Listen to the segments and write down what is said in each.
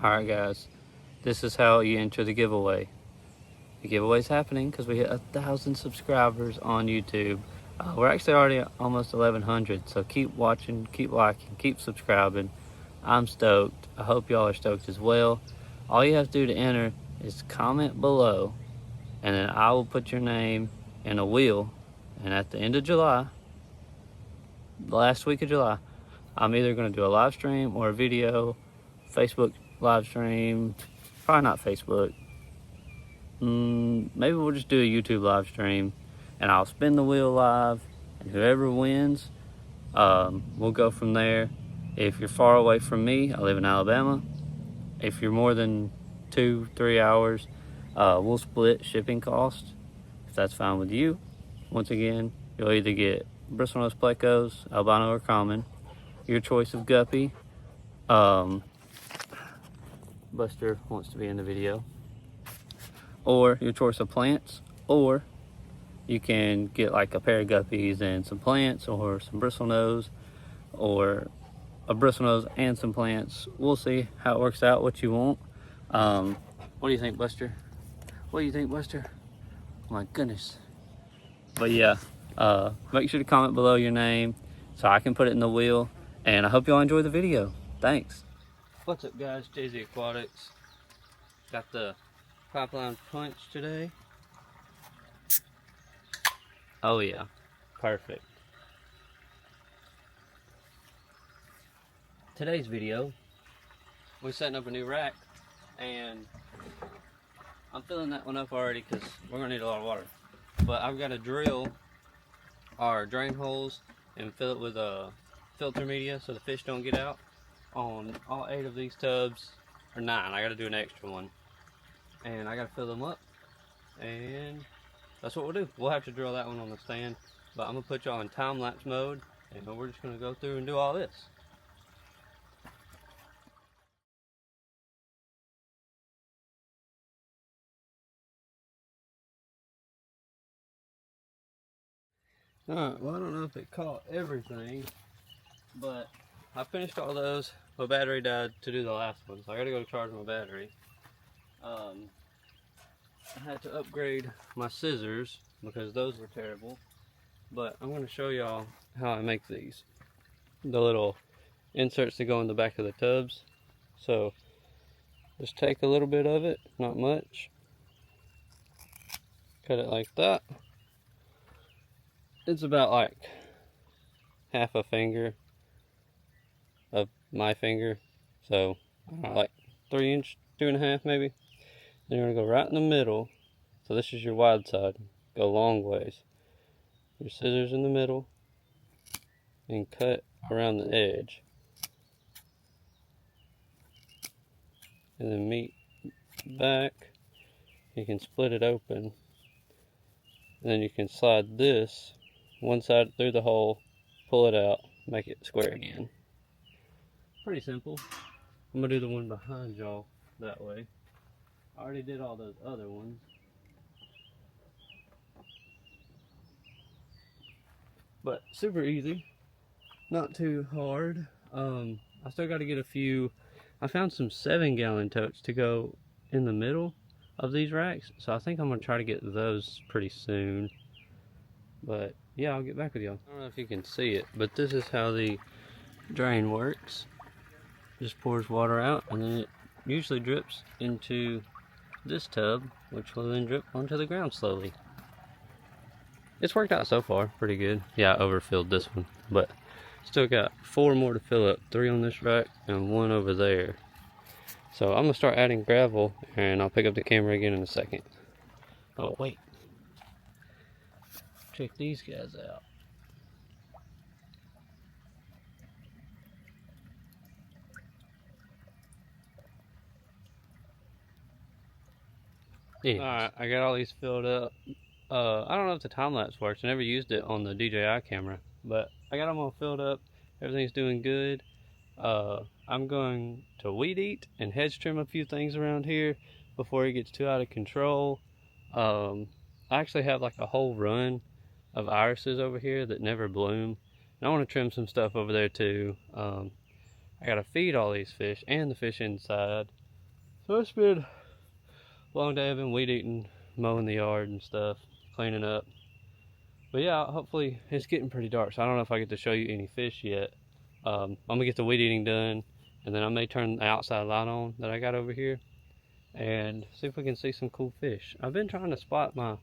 Alright guys, this is how you enter the giveaway. The giveaway's happening because we hit 1,000 subscribers on YouTube. We're actually already at almost 1,100, so keep watching, keep liking, keep subscribing. I'm stoked. I hope y'all are stoked as well. All you have to do to enter is comment below, and then I will put your name in a wheel, and at the end of July, the last week of July, I'm either going to do a live stream or a video, Facebook live stream, probably not Facebook. Maybe we'll just do a YouTube live stream, and I'll spin the wheel live, and whoever wins, we'll go from there. If you're far away from me, I live in Alabama. If you're more than 2-3 hours, we'll split shipping costs, if that's fine with you. Once again, you'll either get bristlenose plecos, albino or common, your choice of guppy. Buster wants to be in the video. Or your choice of plants, or you can get like a pair of guppies and some plants, or some bristlenose, or a bristlenose and some plants. We'll see how it works out, what you want. What do you think, Buster? What do you think, Buster? Oh my goodness. But yeah, make sure to comment below your name so I can put it in the wheel, and I hope y'all enjoy the video. Thanks. What's up guys, JZ Aquatics. Got the pipeline punch today. Oh yeah, perfect. Today's video, we're setting up a new rack, and I'm filling that one up already because we're gonna need a lot of water. But I've got to drill our drain holes and fill it with a filter media so the fish don't get out on all 8 of these tubs, or 9. I got to do an extra one. And I gotta fill them up, and that's what we'll do. We'll have to drill that one on the stand, but I'm gonna put y'all in time-lapse mode, and we're just gonna go through and do all this. Alright, well I don't know if it caught everything, but I finished all those. My battery died to do the last one, so I gotta go charge my battery. I had to upgrade my scissors because those were terrible, but I'm going to show y'all how I make these. The little inserts that go in the back of the tubs. So just take a little bit of it, not much. Cut it like that. It's about like half a finger of my finger, so like 3 inch, 2.5 maybe. Then you're gonna go right in the middle. So this is your wide side. Go long ways. Your scissors in the middle, and cut around the edge. And then meet back. You can split it open. And then you can slide this one side through the hole, pull it out, make it square again. Pretty simple. I'm gonna do the one behind y'all that way. I already did all those other ones. But super easy, not too hard. I still got to get a few. I found some 7-gallon totes to go in the middle of these racks, so I think I'm gonna try to get those pretty soon. But yeah, I'll get back with y'all. I don't know if you can see it, but this is how the drain works. Just pours water out, and then it usually drips into this tub, which will then drip onto the ground slowly. It's worked out so far pretty good. Yeah, I overfilled this one, but still got 4 more to fill up. 3 on this rack and 1 over there. So I'm gonna start adding gravel, and I'll pick up the camera again in a second. Oh wait, check these guys out. Yeah. Alright, I got all these filled up. I don't know if the time-lapse works. I never used it on the DJI camera, but I got them all filled up. Everything's doing good. I'm going to weed eat and hedge trim a few things around here before it gets too out of control. I actually have like a whole run of irises over here that never bloom, and I want to trim some stuff over there too. I gotta feed all these fish and the fish inside. So it's been a long day. I've been weed eating, mowing the yard and stuff, cleaning up. But yeah, hopefully it's getting pretty dark, so I don't know if I get to show you any fish yet. I'm gonna get the weed eating done, and then I may turn the outside light on that I got over here and see if we can see some cool fish. I've been trying to spot my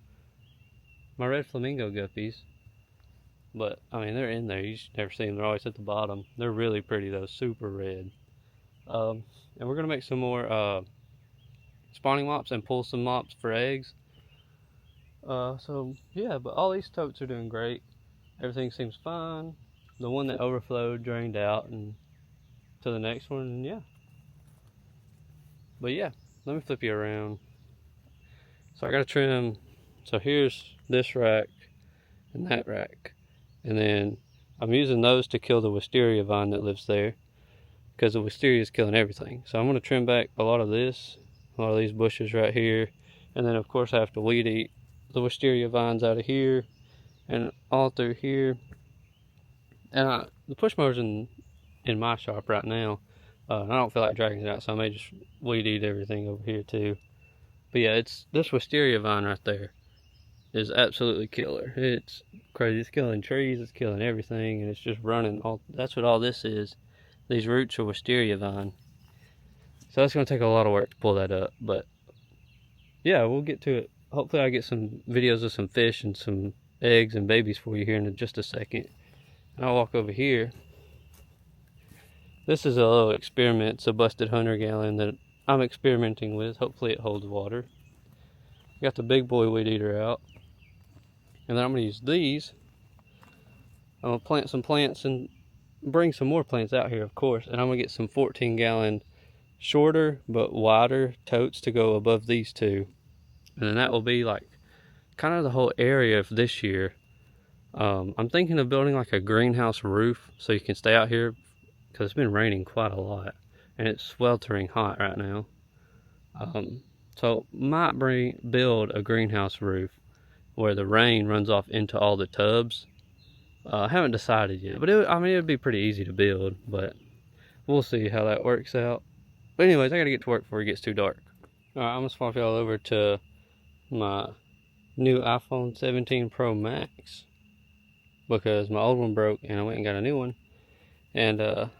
red flamingo guppies, but I mean, they're in there. You should never see them. They're always at the bottom. They're really pretty though, super red. And we're gonna make some more spawning mops and pull some mops for eggs. So yeah, but all these totes are doing great. Everything seems fine. The one that overflowed drained out and to the next one, and yeah. But yeah, let me flip you around. So I gotta trim. So here's this rack and that rack, and then I'm using those to kill the wisteria vine that lives there, because the wisteria is killing everything. So I'm gonna trim back a lot of this, a lot of these bushes right here, and then of course I have to weed eat the wisteria vines out of here and all through here. And the push mower's in my shop right now. And I don't feel like dragging it out, so I may just weed eat everything over here too. But yeah, it's this wisteria vine right there is absolutely killer. It's crazy. It's killing trees, it's killing everything, and it's just running all. That's what all this is. These roots are wisteria vine. So that's gonna take a lot of work to pull that up, but yeah, we'll get to it. Hopefully I get some videos of some fish and some eggs and babies for you here in just a second. And I'll walk over here. This is a little experiment. It's a busted 100 gallon that I'm experimenting with. Hopefully it holds water. Got the big boy weed eater out. And then I'm gonna use these. I'm gonna plant some plants and bring some more plants out here, of course. And I'm gonna get some 14 gallon shorter but wider totes to go above these two. And then that will be like kind of the whole area of this year. I'm thinking of building like a greenhouse roof so you can stay out here, because it's been raining quite a lot and it's sweltering hot right now. So might build a greenhouse roof where the rain runs off into all the tubs. I haven't decided yet, but it would be pretty easy to build, but we'll see how that works out. But anyways, I gotta get to work before it gets too dark. All right, I'm gonna swap y'all over to my new iPhone 17 Pro Max, because my old one broke and I went and got a new one, and I'm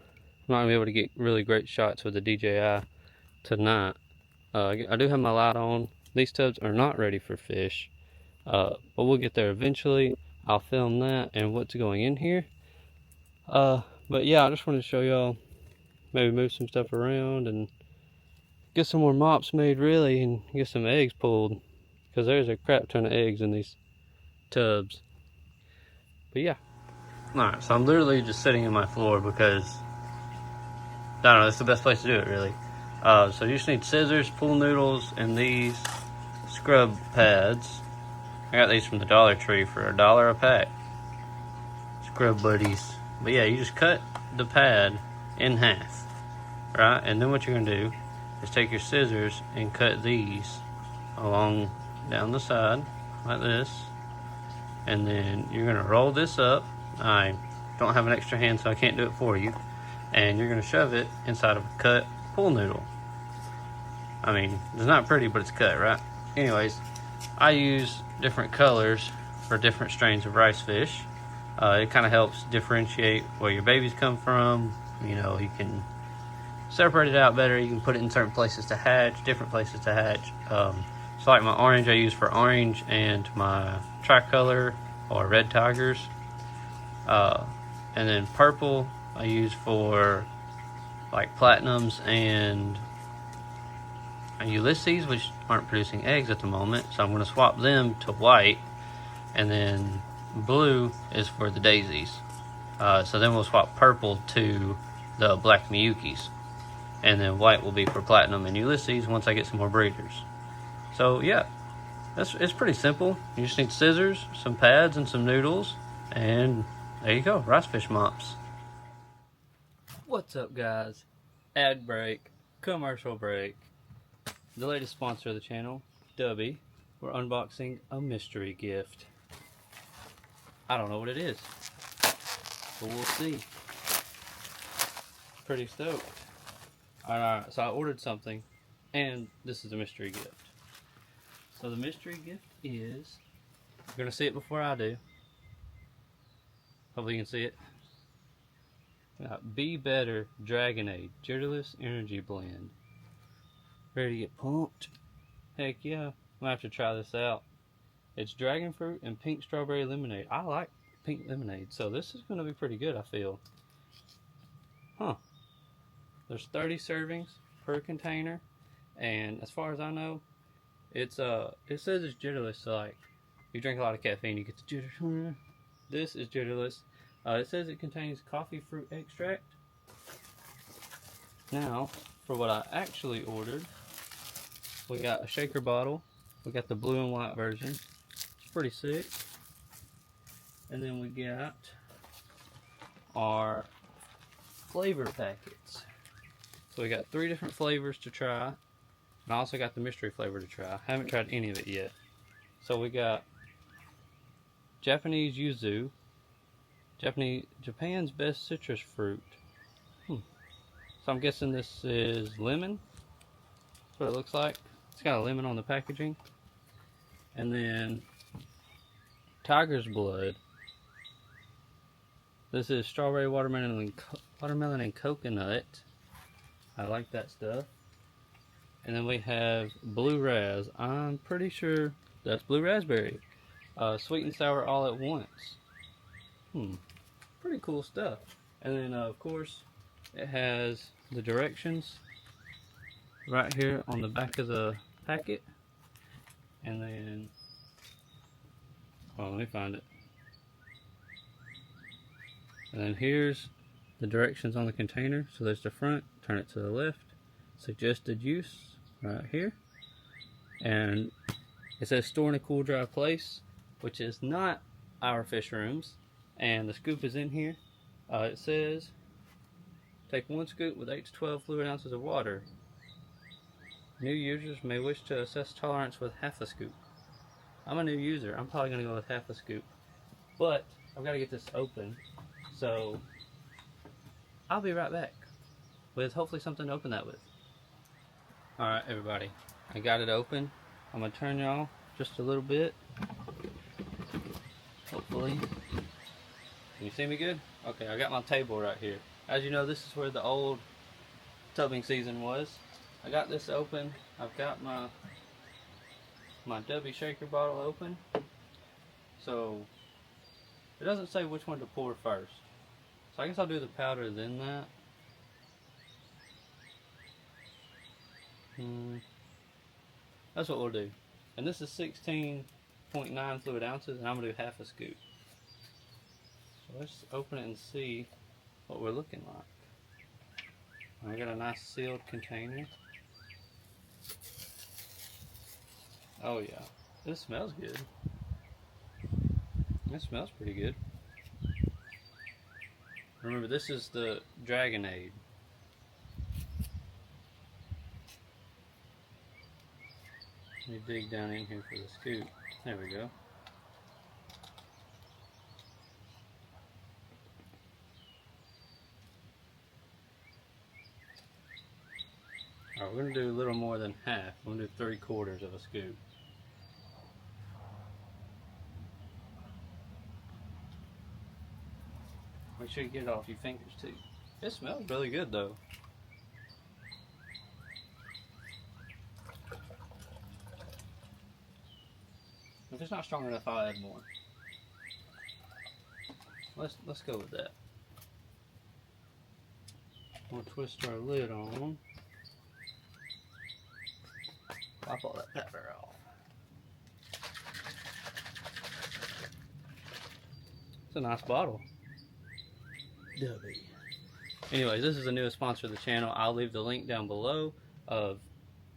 not gonna be able to get really great shots with the DJI tonight. I do have my light on. These tubs are not ready for fish, but we'll get there eventually. I'll film that and what's going in here. But yeah, I just wanted to show y'all, maybe move some stuff around and get some more mops made really, and get some eggs pulled, because there's a crap ton of eggs in these tubs. But yeah. Alright, so I'm literally just sitting in my floor because, I don't know, it's the best place to do it really. So you just need scissors, pool noodles, and these scrub pads. I got these from the Dollar Tree for $1 a pack. Scrub buddies. But yeah, you just cut the pad in half, right? And then what you're gonna do is take your scissors and cut these along down the side like this, and then you're gonna roll this up. I don't have an extra hand, so I can't do it for you. And you're gonna shove it inside of a cut pool noodle. I mean, it's not pretty, but it's cut, right? Anyways, I use different colors for different strains of rice fish. It kind of helps differentiate where your babies come from. You know, you can separate it out better. You can put it in certain places to hatch, different places to hatch. So like my orange I use for orange, and my tricolor or red tigers. And then purple I use for like platinums and Ulysses, which aren't producing eggs at the moment. So I'm going to swap them to white. And then blue is for the daisies. So then we'll swap purple to the black Miyukis. And then white will be for platinum and Ulysses once I get some more breeders. So yeah, it's pretty simple. You just need scissors, some pads, and some noodles, and there you go, rice fish mops. What's up, guys? Ad break, commercial break. The latest sponsor of the channel, Dubby. We're unboxing a mystery gift. I don't know what it is, but we'll see. Pretty stoked. Alright, so I ordered something And this is a mystery gift. So the mystery gift is, you're going to see it before I do. Hopefully you can see it. Be Better Dragonade Jittlerless Energy Blend. Ready to get pumped? Heck yeah. I'm going to have to try this out. It's dragon fruit and pink strawberry lemonade. I like pink lemonade, so this is going to be pretty good, I feel. Huh. There's 30 servings per container, and as far as I know, it says it's jitterless, so like, if you drink a lot of caffeine, you get the jitter. This is jitterless. It says it contains coffee fruit extract. Now, for what I actually ordered, we got a shaker bottle. We got the blue and white version. It's pretty sick. And then we got our flavor packets. So we got 3 different flavors to try. And I also got the mystery flavor to try. I haven't tried any of it yet. So we got Japanese yuzu. Japan's best citrus fruit. So I'm guessing this is lemon. That's what it looks like. It's got a lemon on the packaging. And then tiger's blood. This is strawberry, watermelon, and coconut. I like that stuff. And then we have blue raz. I'm pretty sure that's blue raspberry. Sweet and sour all at once. Pretty cool stuff. And then of course it has the directions right here on the back of the packet. And then, oh, let me find it. And then here's the directions on the container. So there's the front, turn it to the left. Suggested use right here. And it says store in a cool, dry place, which is not our fish rooms. And the scoop is in here. It says, take 1 scoop with 8 to 12 fluid ounces of water. New users may wish to assess tolerance with half a scoop. I'm a new user. I'm probably going to go with half a scoop. But I've got to get this open. So I'll be right back with hopefully something to open that with. Alright everybody, I got it open. I'm going to turn y'all just a little bit. Hopefully. Can you see me good? Okay, I got my table right here. As you know, this is where the old tubbing season was. I got this open. I've got my W shaker bottle open. So it doesn't say which one to pour first. So I guess I'll do the powder then that. That's what we'll do. And this is 16.9 fluid ounces, and I'm going to do half a scoop. So let's open it and see what we're looking like. I got a nice sealed container. Oh yeah, this smells good. It smells pretty good. Remember, this is the Dragonade. Let me dig down in here for the scoop. There we go. Alright, we're going to do a little more than half. We're going to do 3/4 of a scoop. Make sure you get it off your fingers too. It smells really good though. If it's not strong enough, I'll add more. Let's go with that. We'll twist our lid on. Pop all that pepper off. It's a nice bottle. Anyways, this is the newest sponsor of the channel. I'll leave the link down below of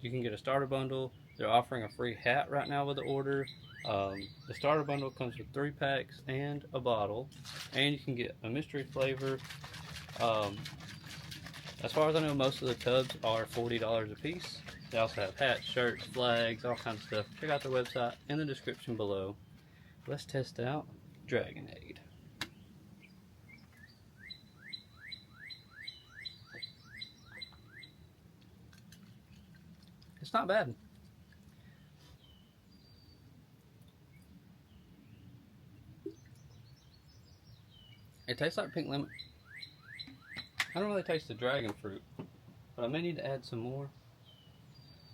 you can get a starter bundle. They're offering a free hat right now with the order. The starter bundle comes with 3 packs and a bottle, and you can get a mystery flavor. As far as I know, most of the tubs are $40 a piece. They also have hats, shirts, flags, all kinds of stuff. Check out their website in the description below. Let's test out Dragonade. It's not bad. It tastes like pink lemon. I don't really taste the dragon fruit, but I may need to add some more.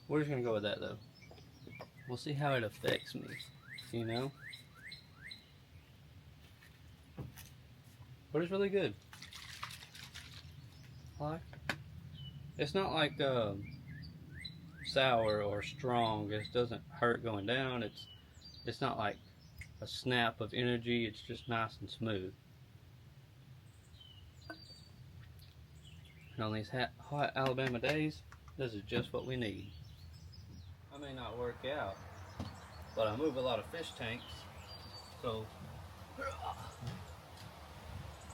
We're just gonna go with that though. We'll see how it affects me, you know? But it's really good. It's not like sour or strong. It doesn't hurt going down. It's not like a snap of energy. It's just nice and smooth. And on these hot Alabama days, this is just what we need. I may not work out, but I move a lot of fish tanks, so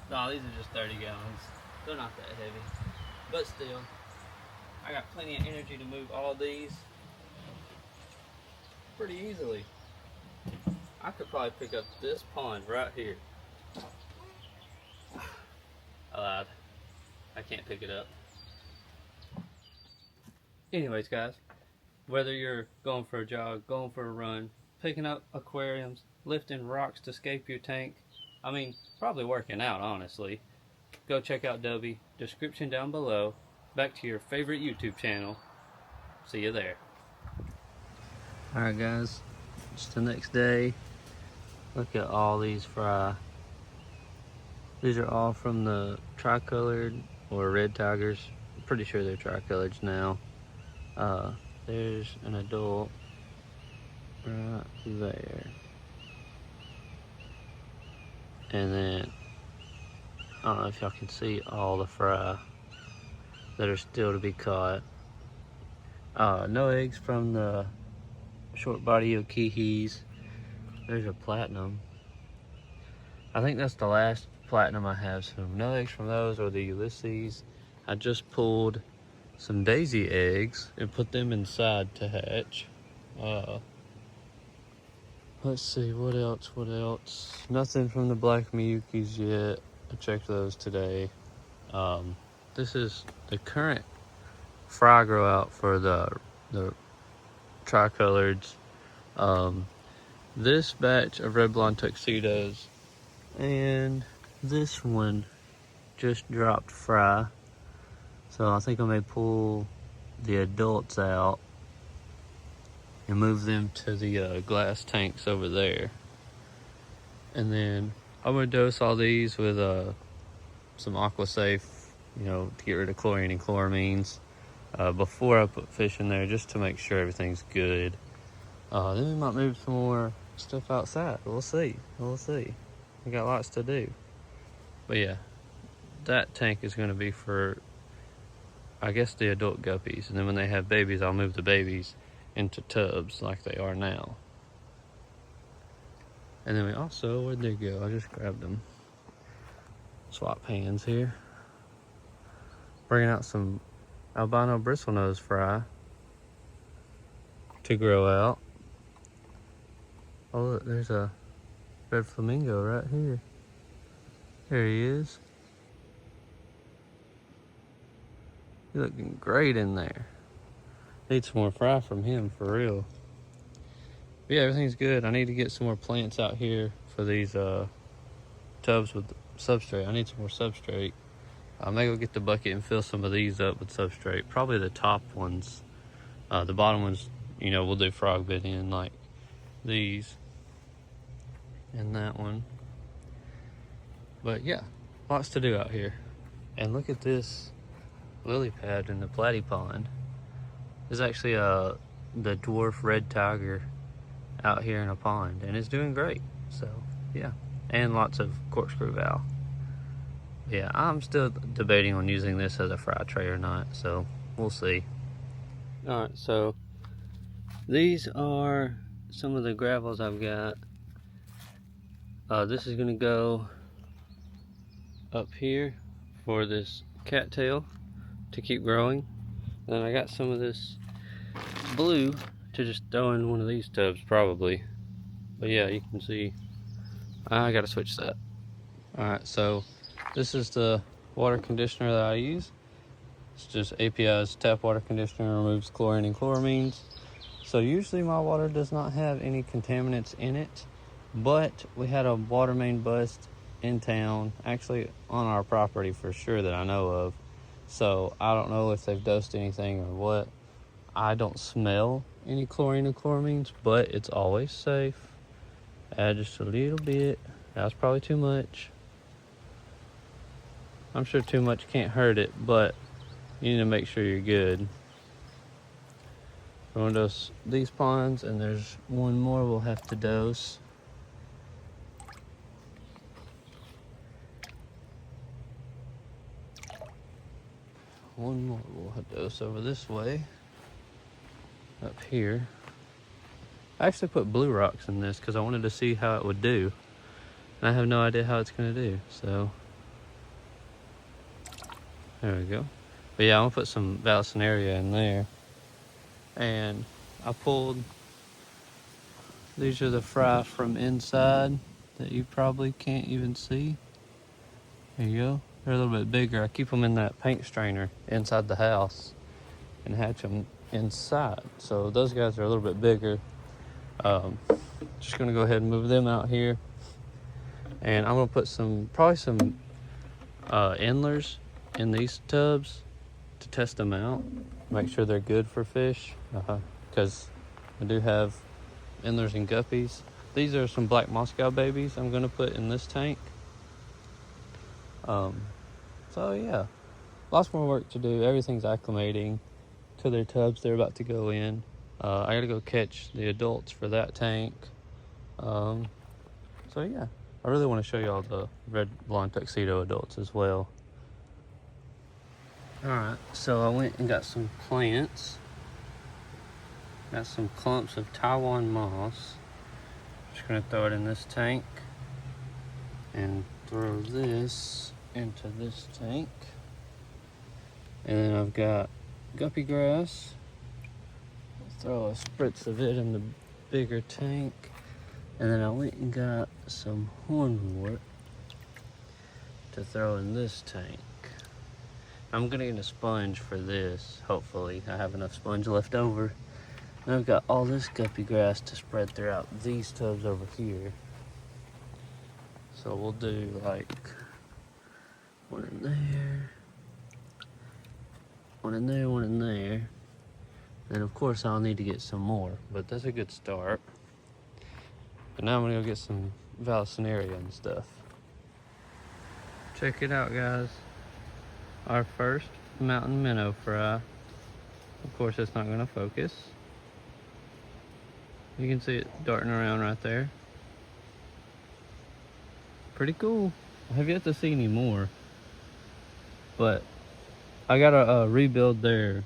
no, these are just 30 gallons. They're not that heavy, but still, I got plenty of energy to move all these pretty easily. I could probably pick up this pond right here. I lied. I can't pick it up. Anyways, guys, whether you're going for a jog, going for a run, picking up aquariums, lifting rocks to escape your tank, I mean, probably working out, honestly, go check out Dubby. Description down below. Back to your favorite YouTube channel. See you there. Alright guys, it's the next day. Look at all these fry. These are all from the tricolored or red tigers. I'm pretty sure they're tricoloreds now. There's an adult right there. And then, I don't know if y'all can see all the fry that are still to be caught. No eggs from the short body Okihis. There's a platinum. I think that's the last platinum I have, so no eggs from those or the Ulysses. I just pulled some daisy eggs and put them inside to hatch. Let's see, what else? Nothing from the black Miyukis yet. I checked those today. This is the current fry grow out for the tricoloreds. This batch of red blonde tuxedos and this one just dropped fry. So I think I may pull the adults out and move them to the glass tanks over there. And then I'm gonna dose all these with some AquaSafe, you know, to get rid of chlorine and chloramines before I put fish in there, just to make sure everything's good. Then we might move some more stuff outside. We'll see. We got lots to do. But yeah, that tank is gonna be for, I guess, the adult guppies. And then when they have babies, I'll move the babies into tubs like they are now. And then we also, where'd they go? I just grabbed them. Swap hands here. Bringing out some albino bristlenose fry to grow out. Oh look, there's a red flamingo right here. There he is. He's looking great in there. Need some more fry from him, for real. But yeah, everything's good. I need to get some more plants out here for these tubs with substrate. I need some more substrate. I may go get the bucket and fill some of these up with substrate. Probably the top ones. The bottom ones, you know, we'll do frog bed in, like these and that one. But yeah, lots to do out here. And look at this lily pad in the platy pond. There's actually the dwarf red tiger out here in a pond, and it's doing great. So yeah, and lots of corkscrew valve. Yeah, I'm still debating on using this as a fry tray or not, so we'll see. All right, so these are some of the gravels I've got. This is gonna go up here for this cattail to keep growing. And I got some of this blue to just throw in one of these tubs probably. But yeah, you can see I gotta switch that. Alright, so this is the water conditioner that I use. It's just API's tap water conditioner, removes chlorine and chloramines. So usually my water does not have any contaminants in it, but we had a water main bust in town, actually on our property for sure that I know of. So I don't know if they've dosed anything or what. I don't smell any chlorine or chloramines, but it's always safe. Add just a little bit. That's probably too much. I'm sure too much can't hurt it, but you need to make sure you're good. We're gonna dose these ponds, and there's one more we'll have to dose. One more we'll have to dose over this way, up here. I actually put blue rocks in this because I wanted to see how it would do. And I have no idea how it's gonna do, so. There we go. But yeah, I'm gonna put some Vallisneria in there. And I pulled, these are the fry from inside that you probably can't even see. There you go. They're a little bit bigger. I keep them in that paint strainer inside the house and hatch them inside. So those guys are a little bit bigger. Just gonna go ahead and move them out here. And I'm gonna put probably some endlers in these tubs to test them out, make sure they're good for fish, because I do have endlers and guppies. These are some black Moscow babies I'm gonna put in this tank. So yeah, lots more work to do. Everything's acclimating to their tubs they're about to go in. I gotta go catch the adults for that tank. So yeah, I really want to show you all the red blonde tuxedo adults as well. Alright, so I went and got some plants. Got some clumps of Taiwan moss. Just gonna throw it in this tank and throw this into this tank. And then I've got guppy grass. Throw a spritz of it in the bigger tank. And then I went and got some hornwort to throw in this tank. I'm gonna get a sponge for this, hopefully. I have enough sponge left over. And I've got all this guppy grass to spread throughout these tubs over here. So we'll do like one in there, one in there, one in there. And of course I'll need to get some more, but that's a good start. But now I'm gonna go get some Vallisneria and stuff. Check it out, guys. Our first mountain minnow fry. Of course it's not gonna focus. You can see it darting around right there. Pretty cool. I have yet to see any more, but I gotta rebuild their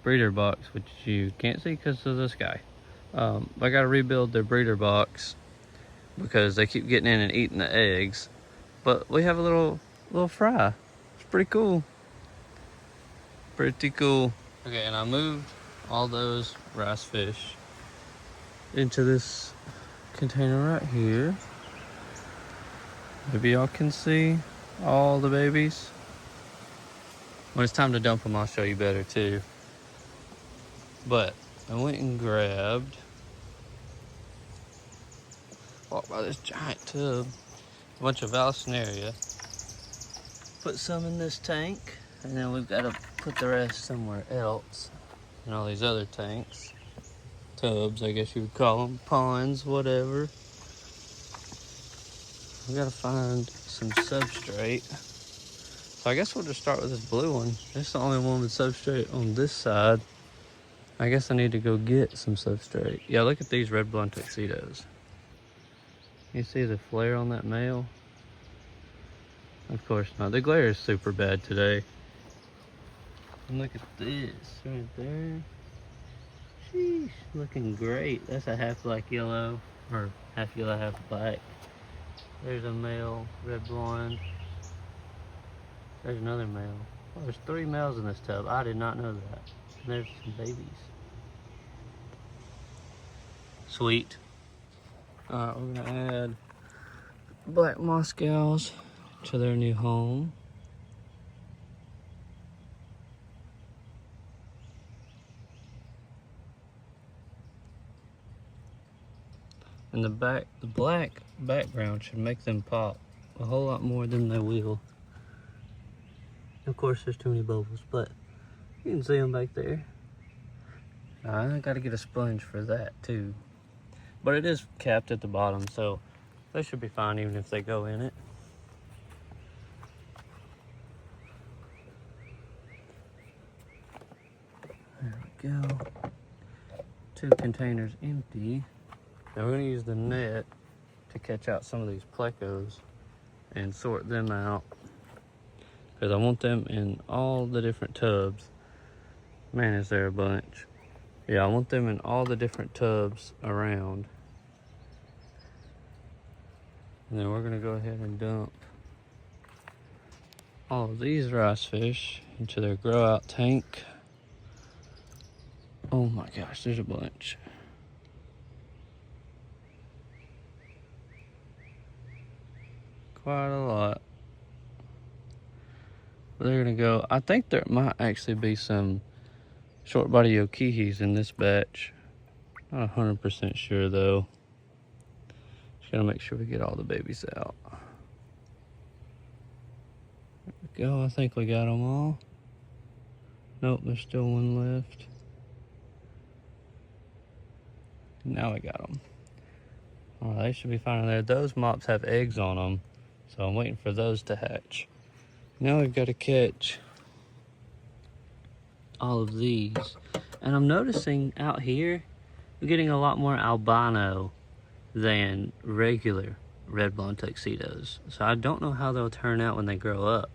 breeder box, which you can't see because of this guy. I gotta rebuild their breeder box because they keep getting in and eating the eggs. But we have a little fry. It's pretty cool. Pretty cool. Okay, and I moved all those rice fish into this container right here. Maybe y'all can see all the babies. When it's time to dump them, I'll show you better too. But I went and grabbed, walked by this giant tub, a bunch of Vallisneria, put some in this tank, and then we've got to put the rest somewhere else in all these other tanks. Tubs, I guess you would call them, ponds, whatever. We gotta find some substrate. So I guess we'll just start with this blue one. It's the only one with substrate on this side. I guess I need to go get some substrate. Yeah, look at these red blonde tuxedos. You see the flare on that male? Of course not. The glare is super bad today. And look at this right there. Sheesh, looking great. That's a half black yellow, or half yellow, half black. There's a male red blonde. There's another male. Oh, there's 3 males in this tub. I did not know that. And there's some babies. Sweet. Alright, we're gonna add black Moscows to their new home. And the black background should make them pop a whole lot more than they will. Of course, there's too many bubbles, but you can see them back there. I gotta get a sponge for that too. But it is capped at the bottom, so they should be fine even if they go in it. There we go. 2 containers empty. Now we're gonna use the net to catch out some of these plecos and sort them out, because I want them in all the different tubs. Man, is there a bunch. Yeah, I want them in all the different tubs around. And then we're gonna go ahead and dump all of these rice fish into their grow out tank. Oh my gosh, there's a bunch. Quite a lot. They're gonna go, I think there might actually be some short body okihis in this batch. Not 100% sure though. Just gotta make sure we get all the babies out. There we go, I think we got them all. Nope, there's still one left. Now we got them. All right, they should be fine in there. Those mops have eggs on them, so I'm waiting for those to hatch. Now we've got to catch all of these. And I'm noticing out here, I'm getting a lot more albino than regular red blonde tuxedos. So I don't know how they'll turn out when they grow up.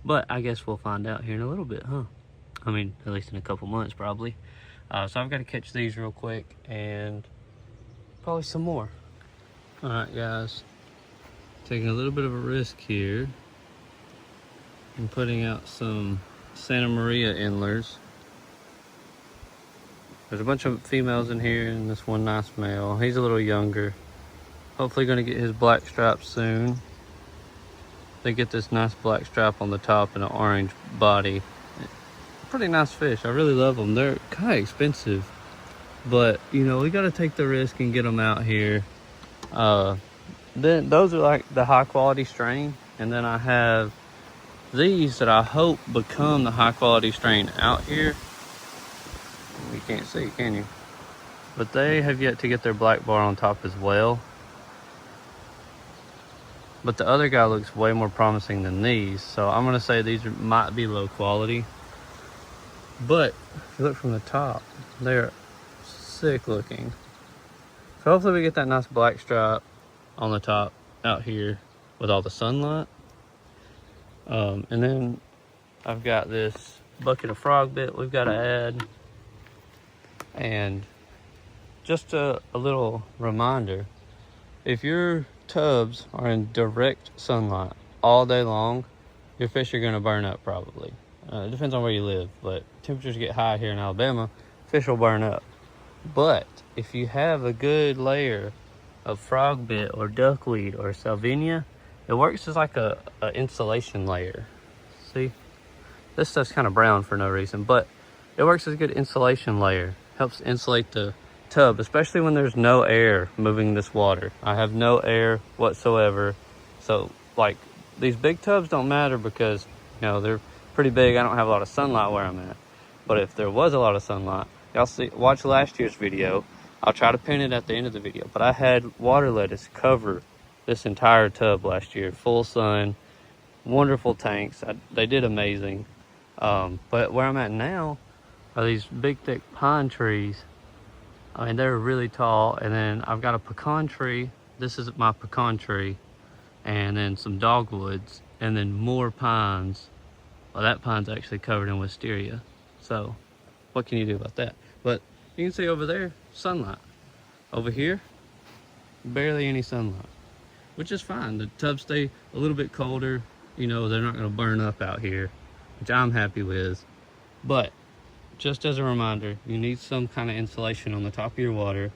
But I guess we'll find out here in a little bit, huh? I mean, at least in a couple months, probably. So I've got to catch these real quick and probably some more. All right, guys. Taking a little bit of a risk here. I'm putting out some Santa Maria endlers. There's a bunch of females in here and this one nice male. He's a little younger. Hopefully gonna get his black stripe soon. They get this nice black stripe on the top and an orange body. Pretty nice fish. I really love them. They're kind of expensive, but you know, we got to take the risk and get them out here. Then those are like the high quality strain, and then I have these that I hope become the high quality strain out here. You can't see, can you? But they have yet to get their black bar on top as well. But the other guy looks way more promising than these, so I'm gonna say these might be low quality. But if you look from the top, they're sick looking. So hopefully we get that nice black stripe on the top out here with all the sunlight. And then I've got this bucket of frog bit we've got to add. And just a little reminder, if your tubs are in direct sunlight all day long, your fish are going to burn up probably. It depends on where you live, but temperatures get high here in Alabama, fish will burn up. But if you have a good layer of frog bit or duckweed or salvinia, it works as like a insulation layer. See, this stuff's kind of brown for no reason, but it works as a good insulation layer. Helps insulate the tub, especially when there's no air moving this water. I have no air whatsoever, so like these big tubs don't matter because you know they're pretty big. I don't have a lot of sunlight where I'm at. But if there was a lot of sunlight, y'all see, watch last year's video. I'll try to pin it at the end of the video. But I had water lettuce cover this entire tub last year, full sun, wonderful tanks. They did amazing. But where I'm at now are these big, thick pine trees. I mean, they're really tall. And then I've got a pecan tree. This is my pecan tree. And then some dogwoods. And then more pines. Well, that pine's actually covered in wisteria. So, what can you do about that? But you can see over there, sunlight. Over here, barely any sunlight. Which is fine. The tubs stay a little bit colder. You know, they're not going to burn up out here. Which I'm happy with. But, just as a reminder, you need some kind of insulation on the top of your water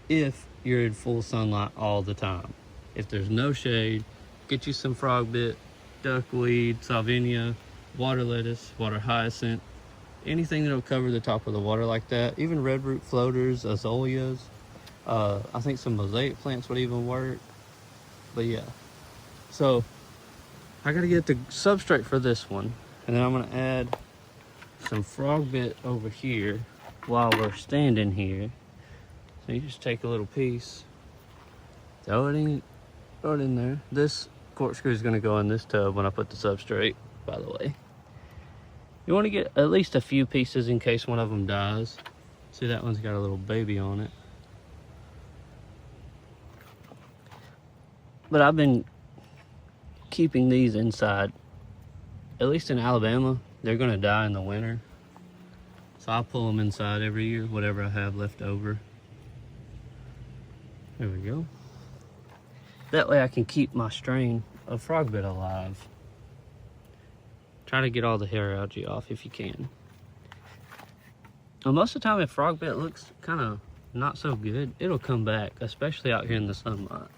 if you're in full sunlight all the time. If there's no shade, get you some frog bit, duckweed, salvinia, water lettuce, water hyacinth, anything that'll cover the top of the water like that. Even red root floaters, azaleas. I think some mosaic plants would even work. But yeah, so I gotta get the substrate for this one, and then I'm gonna add some frog bit over here while we're standing here. So you just take a little piece, throw it in there. This corkscrew is gonna go in this tub when I put the substrate, by the way. You want to get at least a few pieces in case one of them dies. See, that one's got a little baby on it. But I've been keeping these inside. At least in Alabama, they're gonna die in the winter. So I pull them inside every year, whatever I have left over. There we go. That way I can keep my strain of frog bit alive. Try to get all the hair algae off if you can. Well, most of the time if frog bit looks kind of not so good, it'll come back, especially out here in the sunlight.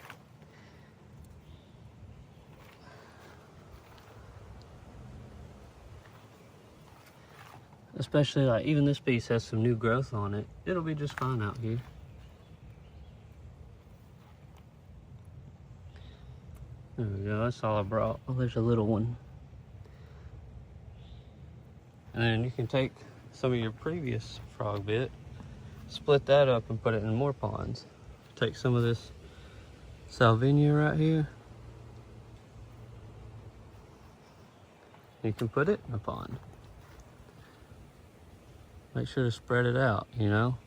Especially like even this piece has some new growth on it. It'll be just fine out here. There we go, that's all I brought. Oh, there's a little one. And then you can take some of your previous frog bit, split that up and put it in more ponds. Take some of this salvinia right here. You can put it in a pond. Make sure to spread it out, you know.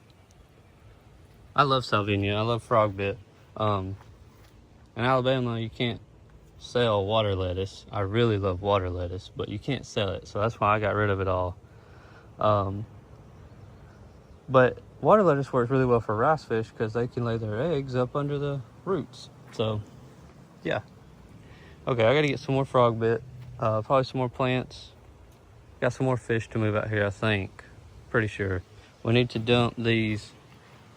I love salvinia, I love frog bit. In Alabama, you can't sell water lettuce. I really love water lettuce, but you can't sell it, so that's why I got rid of it all. But water lettuce works really well for rice fish because they can lay their eggs up under the roots. So, yeah. Okay, I gotta get some more frog bit, probably some more plants. Got some more fish to move out here, I think. Pretty sure. We need to dump these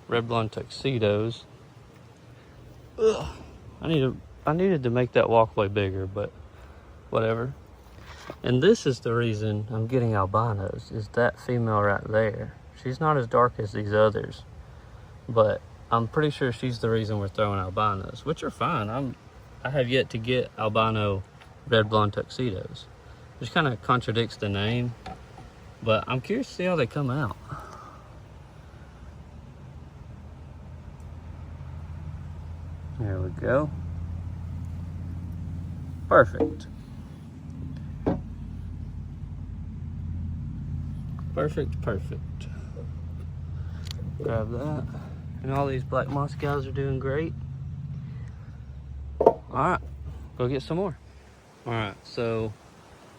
red blonde tuxedos. Ugh. I needed to make that walkway bigger, but whatever. And this is the reason I'm getting albinos, is that female right there. She's not as dark as these others, but I'm pretty sure she's the reason we're throwing albinos, which are fine. I have yet to get albino red blonde tuxedos, which kind of contradicts the name, but I'm curious to see how they come out. There we go. Perfect. Perfect. Grab that. And all these black moss guys are doing great. Alright, go get some more. Alright, so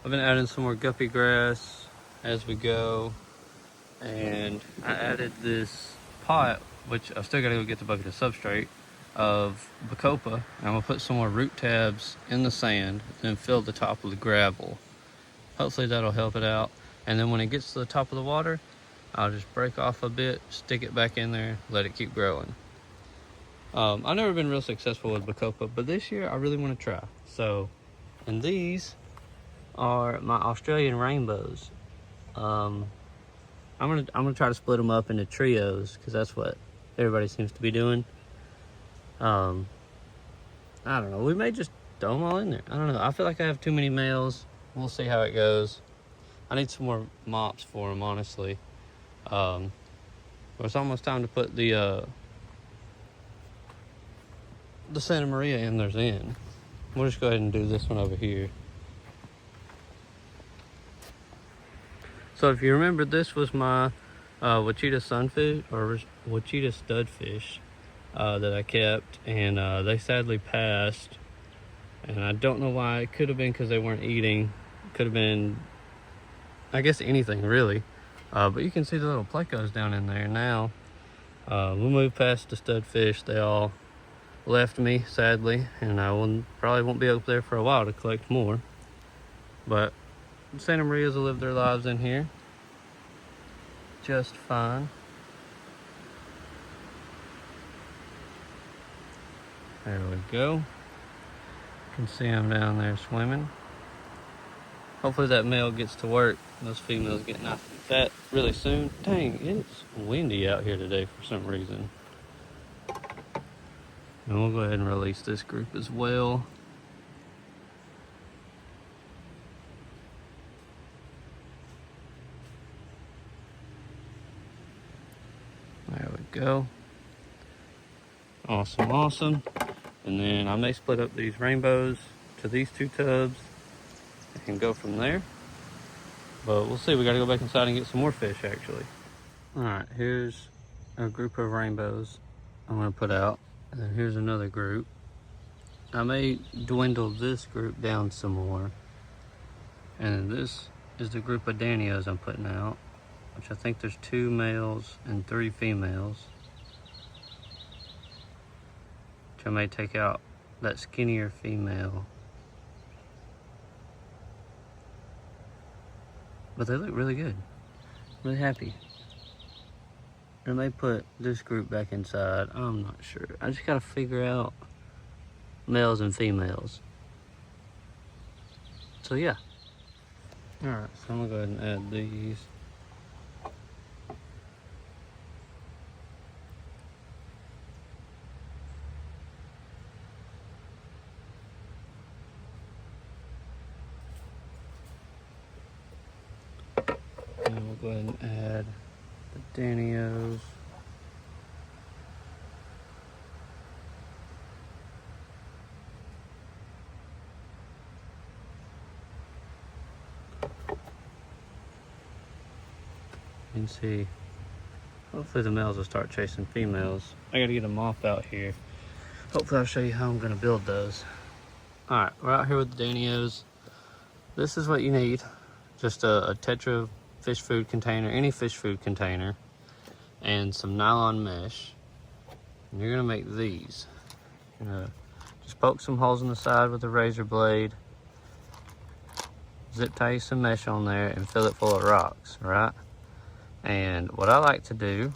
I've been adding some more guppy grass as we go. And I added this pot, which I've still got to go get the bucket of substrate, of bacopa. And I'm going to put some more root tabs in the sand, then fill the top with gravel. Hopefully that'll help it out. And then when it gets to the top of the water, I'll just break off a bit, stick it back in there, let it keep growing. I've never been real successful with bacopa, but this year I really want to try. So, and these are my Australian rainbows. I'm gonna try to split them up into trios because that's what everybody seems to be doing. I don't know. We may just throw them all in there. I don't know. I feel like I have too many males. We'll see how it goes. I need some more mops for them, honestly. But it's almost time to put the Santa Maria antlers in. We'll just go ahead and do this one over here. So if you remember, this was my Wichita sunfish, or Wichita studfish that I kept, and they sadly passed. And I don't know why. It could have been because they weren't eating. Could have been, I guess, anything really. But you can see the little plecos down in there now. We'll move past the studfish. They all left me, sadly, and I probably won't be up there for a while to collect more. But Santa Marias will live their lives in here just fine. There we go. You can see them down there swimming. Hopefully that male gets to work. Those females get nice and fat really soon. Dang, it's windy out here today for some reason. And we'll go ahead and release this group as well. There we go. Awesome, awesome. And then I may split up these rainbows to these 2 tubs and go from there. But we'll see. We got to go back inside and get some more fish, actually. All right, here's a group of rainbows I'm going to put out. And then here's another group. I may dwindle this group down some more. And this is the group of Danios I'm putting out, which I think there's 2 males and 3 females. Which I may take out that skinnier female. But they look really good. Really happy. I may put this group back inside. I'm not sure. I just gotta figure out males and females. So yeah. Alright, so I'm gonna go ahead and add these. And we'll go ahead and add the Danios. You can see, hopefully the males will start chasing females. I gotta get them off out here. Hopefully I'll show you how I'm gonna build those. Alright, we're out here with the Danios. This is what you need. Just a Tetra fish food container, any fish food container, and some nylon mesh. And you're gonna make these. You're gonna just poke some holes in the side with a razor blade, zip tie some mesh on there, and fill it full of rocks, right? And what I like to do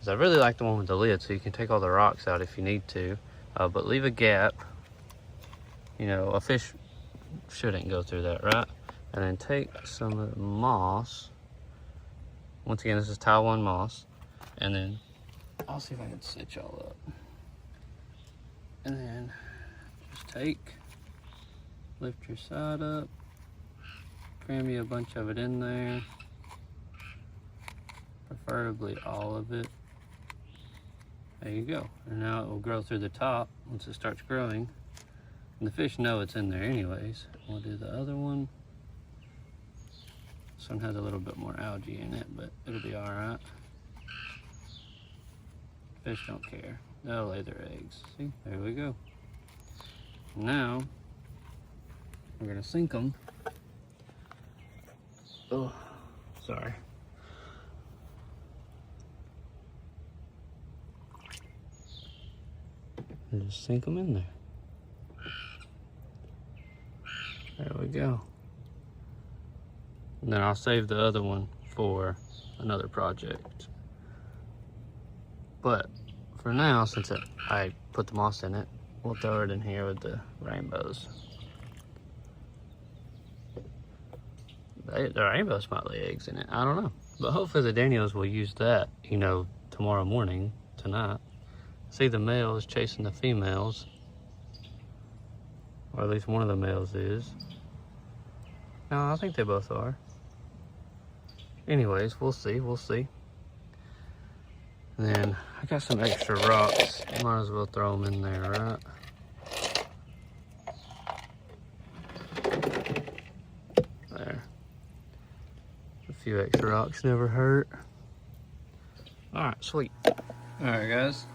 is I really like the one with the lid, so you can take all the rocks out if you need to, but leave a gap. You know, a fish shouldn't go through that, right? And then take some of the moss. Once again, this is Taiwan moss. And then, I'll see if I can stitch all up. And then, just take, lift your side up, cram you a bunch of it in there. Preferably all of it. There you go. And now it will grow through the top once it starts growing. And the fish know it's in there anyways. We'll do the other one. This one has a little bit more algae in it, but it'll be alright. Fish don't care. They'll lay their eggs. See, there we go. Now, we're gonna sink them. Oh, sorry. And just sink them in there. There we go. And then I'll save the other one for another project. But for now, since I put the moss in it, we'll throw it in here with the rainbows. The rainbows might lay eggs in it, I don't know. But hopefully the Danios will use that, you know, tomorrow morning, tonight. See, the male is chasing the females. Or at least one of the males is. No, I think they both are. Anyways, we'll see, we'll see. And then I got some extra rocks. Might as well throw them in there, right? There. A few extra rocks never hurt. Alright, sweet. Alright guys.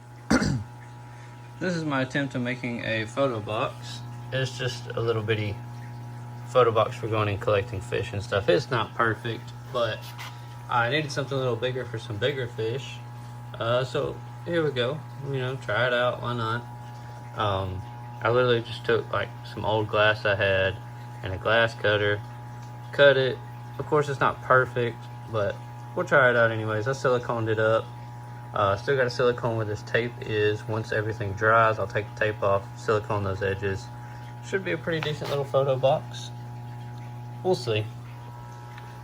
This is my attempt at making a photo box. It's just a little bitty photo box for going and collecting fish and stuff. It's not perfect, but I needed something a little bigger for some bigger fish. So here we go. You know, try it out, why not? I literally just took like some old glass I had and a glass cutter, cut it. Of course it's not perfect, but we'll try it out anyways. I siliconed it up. Still got a silicone where this tape is. Once everything dries, I'll take the tape off, silicone those edges. Should be a pretty decent little photo box. We'll see.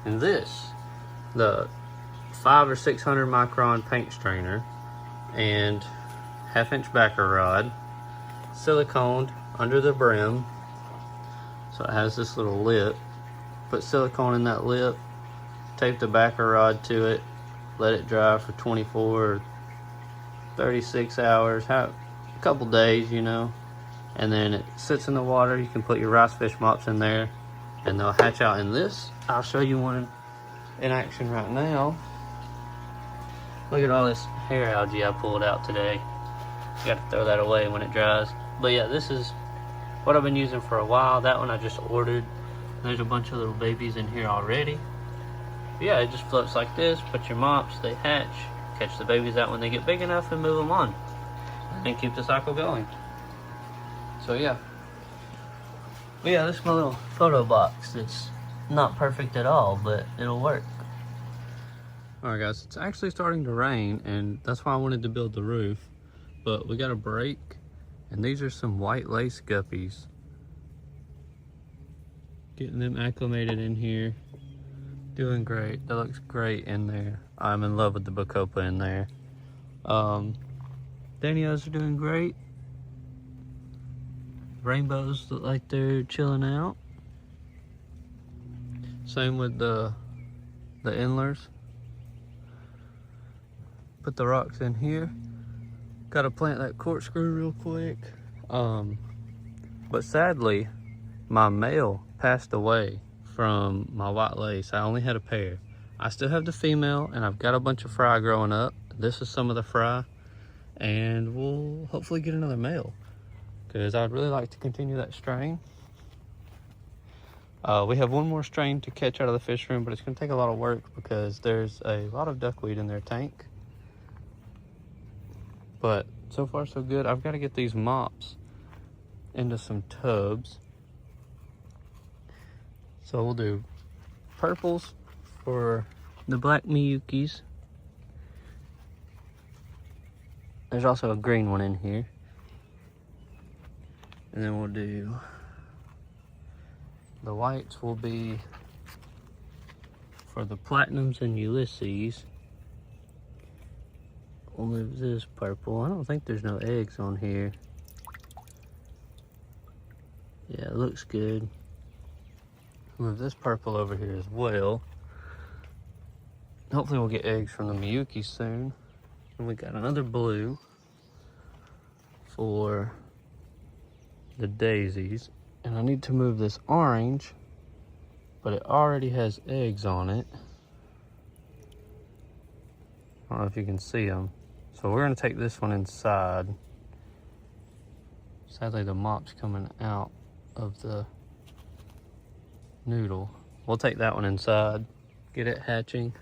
And this, the 500 or 600 micron paint strainer, and 1/2-inch backer rod, siliconed under the brim, so it has this little lip. Put silicone in that lip, tape the backer rod to it, let it dry for 24 or 36 hours, a couple days, you know, and then it sits in the water. You can put your rice fish mops in there and they'll hatch out in this. I'll show you one in action right now. Look at all this hair algae I pulled out today. Got to throw that away when it dries. But yeah, this is what I've been using for a while. That one I just ordered. There's a bunch of little babies in here already. But yeah, it just floats like this. Put your mops, they hatch, catch the babies out when they get big enough and move them on. And keep the cycle going. So yeah. But yeah, this is my little photo box. It's not perfect at all, but it'll work. Alright guys, it's actually starting to rain, and that's why I wanted to build the roof. But we got a break, and these are some white lace guppies. Getting them acclimated in here. Doing great. That looks great in there. I'm in love with the bacopa in there. Danios are doing great. Rainbows look like they're chilling out. Same with the endlers. Put the rocks in here. Gotta plant that corkscrew real quick. But sadly, my male passed away from my white lace. I only had a pair. I still have the female, and I've got a bunch of fry growing up. This is some of the fry, and we'll hopefully get another male, because I'd really like to continue that strain. We have one more strain to catch out of the fish room, but it's gonna take a lot of work because there's a lot of duckweed in their tank. But so far so good. I've got to get these mops into some tubs. So we'll do purples for the black Miyukis. There's also a green one in here. And then we'll do the whites will be for the platinums and Ulysses. We'll move this purple. I don't think there's no eggs on here. Yeah, it looks good. Move this purple over here as well. Hopefully we'll get eggs from the Miyuki soon. And we got another blue for the daisies. And I need to move this orange, but it already has eggs on it. I don't know if you can see them. So we're gonna take this one inside. Sadly, the mop's coming out of the noodle. We'll take that one inside, get it hatching,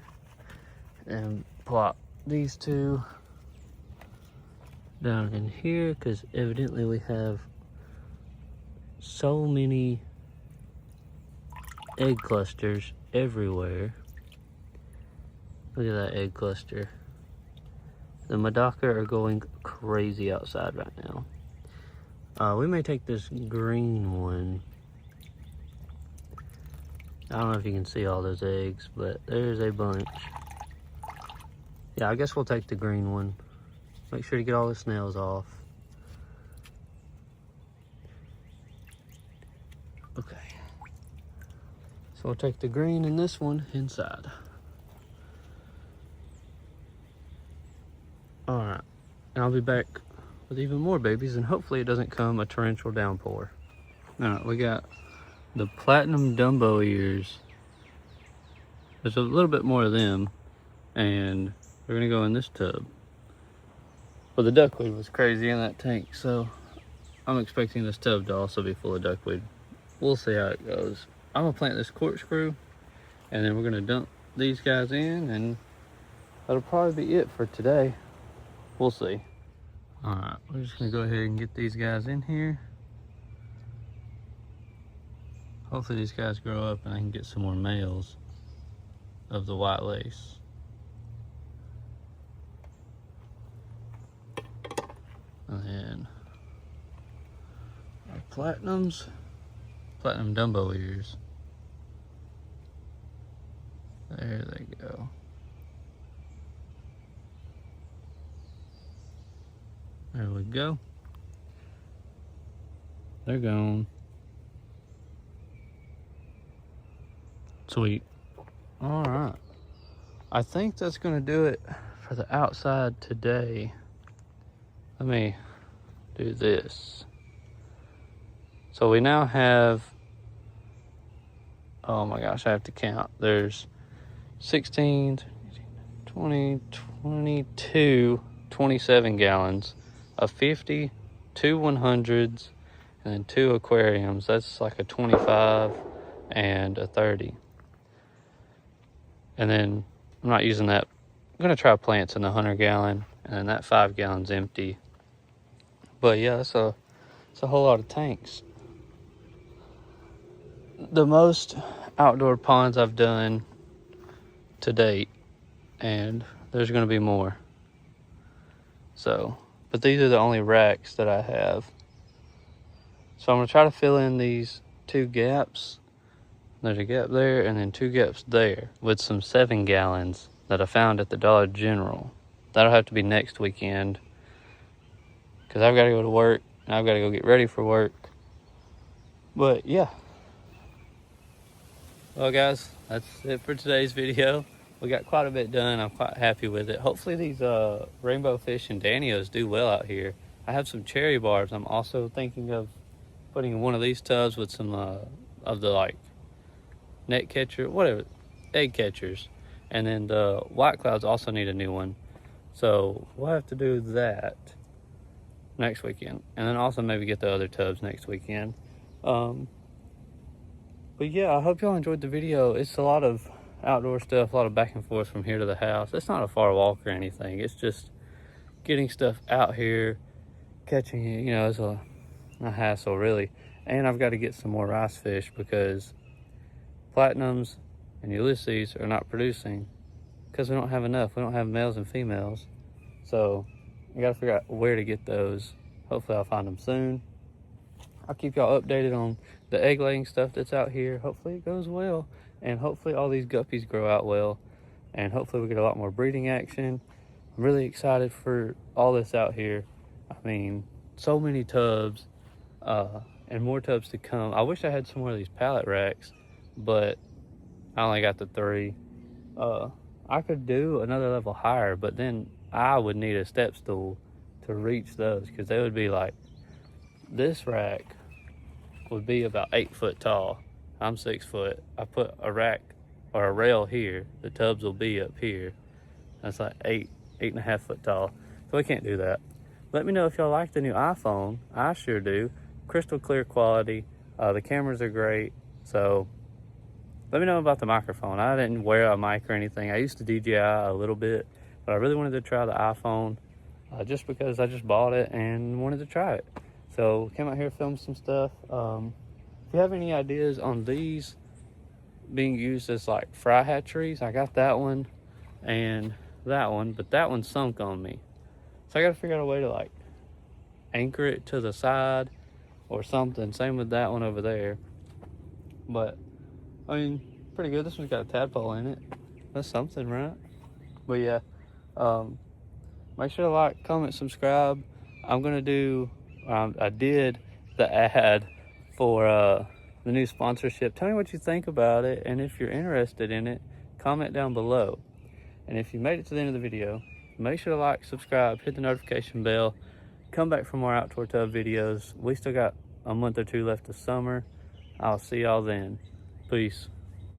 and plop these two down in here, because evidently we have so many egg clusters everywhere. Look at that egg cluster. The Madaka are going crazy outside right now. We may take this green one. I don't know if you can see all those eggs, but there's a bunch. Yeah, I guess we'll take the green one. Make sure to get all the snails off. Okay. So we'll take the green and this one inside. Alright, and I'll be back with even more babies, and hopefully it doesn't come a torrential downpour. Alright, we got the platinum Dumbo ears. There's a little bit more of them, and they're gonna go in this tub. But the duckweed was crazy in that tank, so I'm expecting this tub to also be full of duckweed. We'll see how it goes. I'm gonna plant this corkscrew, and then we're gonna dump these guys in, and that'll probably be it for today. We'll see. All right, we're just gonna go ahead and get these guys in here. Hopefully these guys grow up and I can get some more males of the white lace. And then our platinum Dumbo ears. There they go. There we go. They're gone. Sweet. All right. I think that's gonna do it for the outside today. Let me do this. So we now have, oh my gosh, I have to count. There's 16, 20, 22, 27 gallons, a 50, 2 100s, and then 2 aquariums. That's like a 25 and a 30. And then I'm not using that. I'm gonna try plants in the 100-gallon, and then that 5 gallon's empty. But yeah, it's a whole lot of tanks. The most outdoor ponds I've done to date, and there's gonna be more. So, but these are the only racks that I have. So I'm gonna try to fill in these 2 gaps. There's a gap there and then 2 gaps there with some 7 gallons that I found at the Dollar General. That'll have to be next weekend because I've got to go to work and I've got to go get ready for work. But yeah. Well guys, that's it for today's video. We got quite a bit done. I'm quite happy with it. Hopefully these rainbow fish and Danios do well out here. I have some cherry barbs. I'm also thinking of putting in one of these tubs with some of the like net catcher, whatever, egg catchers. And then the white clouds also need a new one. So we'll have to do that next weekend. And then also maybe get the other tubs next weekend. But yeah, I hope y'all enjoyed the video. It's a lot of outdoor stuff, a lot of back and forth from here to the house. It's not a far walk or anything. It's just getting stuff out here, catching it, you know, it's a hassle really. And I've got to get some more rice fish because Platinums and Ulysses are not producing because we don't have enough. We don't have males and females. So I gotta figure out where to get those. Hopefully I'll find them soon. I'll keep y'all updated on the egg laying stuff that's out here. Hopefully it goes well. And hopefully all these guppies grow out well. And hopefully we get a lot more breeding action. I'm really excited for all this out here. I mean, so many tubs and more tubs to come. I wish I had some more of these pallet racks, but I only got the 3. I could do another level higher, but then I would need a step stool to reach those because they would be like, this rack would be about 8 foot tall. I'm 6 foot. I put a rack or a rail here. The tubs will be up here. That's like 8.5 foot tall. So we can't do that. Let me know if y'all like the new iPhone. I sure do. Crystal clear quality. The cameras are great. So let me know about the microphone. I didn't wear a mic or anything. I used to DJI a little bit, but I really wanted to try the iPhone just because I just bought it and wanted to try it. So came out here, filmed some stuff. If you have any ideas on these being used as like fry hatcheries, I got that one and that one, but that one sunk on me. So I got to figure out a way to like anchor it to the side or something. Same with that one over there. But I mean, pretty good. This one's got a tadpole in it. That's something, right? But yeah, make sure to like, comment, subscribe. I'm gonna do, I did the ad for the new sponsorship. Tell me what you think about it, and if you're interested in it, comment down below. And if you made it to the end of the video, make sure to like, subscribe, hit the notification bell. Come back for more outdoor tub videos. We still got a month or 2 left of summer. I'll see y'all then. Peace.